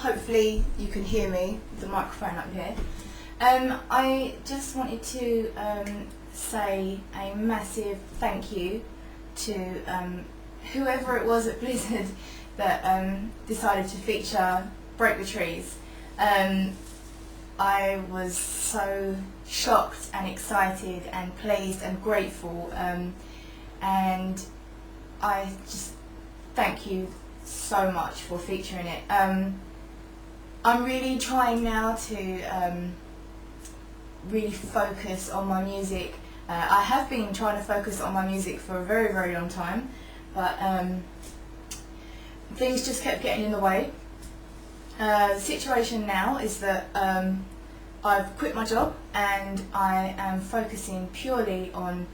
Hopefully you can hear me with the microphone up here. I just wanted to say a massive thank you to whoever it was at Blizzard that decided to feature Break the Trees. I was so shocked and excited and pleased and grateful, and I just thank you so much for featuring it. I'm really trying now to really focus on my music. I have been trying to focus on my music for a very, very long time, but things just kept getting in the way. The situation now is that I've quit my job and I am focusing purely on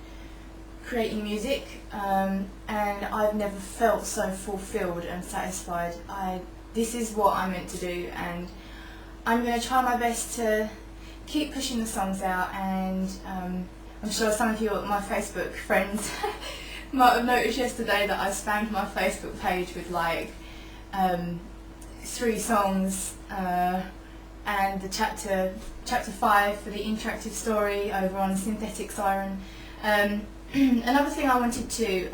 creating music, and I've never felt so fulfilled and satisfied. This is what I'm meant to do, and I'm going to try my best to keep pushing the songs out, and I'm sure some of you, my Facebook friends, might have noticed yesterday that I spammed my Facebook page with like 3 songs and the chapter 5 for the interactive story over on SyntheticSiren. Another thing I wanted to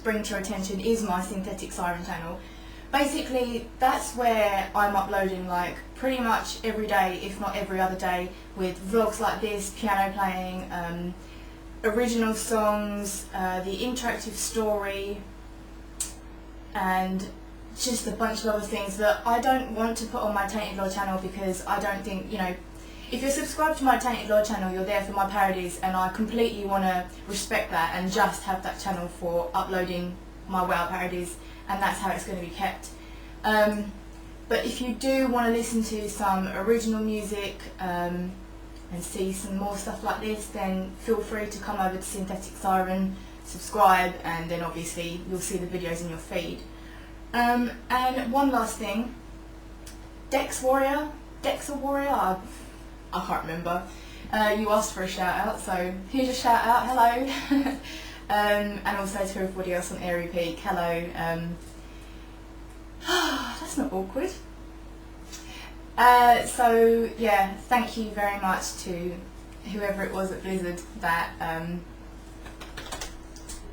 bring to your attention is my SyntheticSiren channel. Basically, that's where I'm uploading like pretty much every day, if not every other day, with vlogs like this, piano playing, original songs, the interactive story, and just a bunch of other things that I don't want to put on my Tainted Lore channel, because I don't think, you know, if you're subscribed to my Tainted Lore channel, you're there for my parodies, and I completely want to respect that and just have that channel for uploading my WoW parodies, and that's how it's going to be kept. But if you do want to listen to some original music and see some more stuff like this, then feel free to come over to SyntheticSiren, subscribe, and then obviously you'll see the videos in your feed. And one last thing, Dex Warrior, I can't remember. You asked for a shout out, so here's a shout out, hello. And also to everybody else on Airy Peak, hello. That's not awkward. So yeah, thank you very much to whoever it was at Blizzard that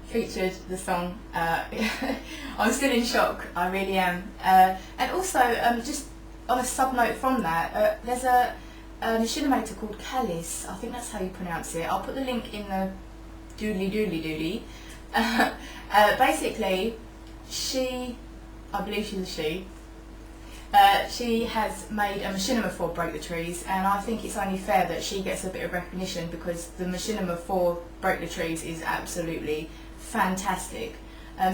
featured the song. I'm still in shock, I really am. And also, just on a sub note from that, there's a Machinima called Khayllys, I think that's how you pronounce it. I'll put the link in the doodly. Basically, I believe she's a she has made a Machinima for Break the Trees, and I think it's only fair that she gets a bit of recognition, because the Machinima for Break the Trees is absolutely fantastic.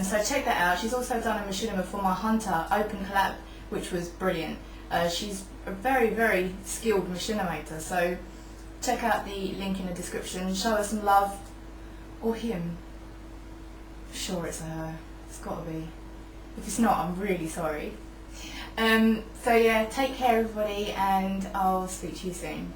So check that out. She's also done a Machinima for my Hunter open collab, which was brilliant. She's a very, very skilled Machinimator, so check out the link in the description. Show her some love, or him. I'm sure it's a her. It's got to be. If it's not, I'm really sorry. So yeah, take care everybody, and I'll speak to you soon.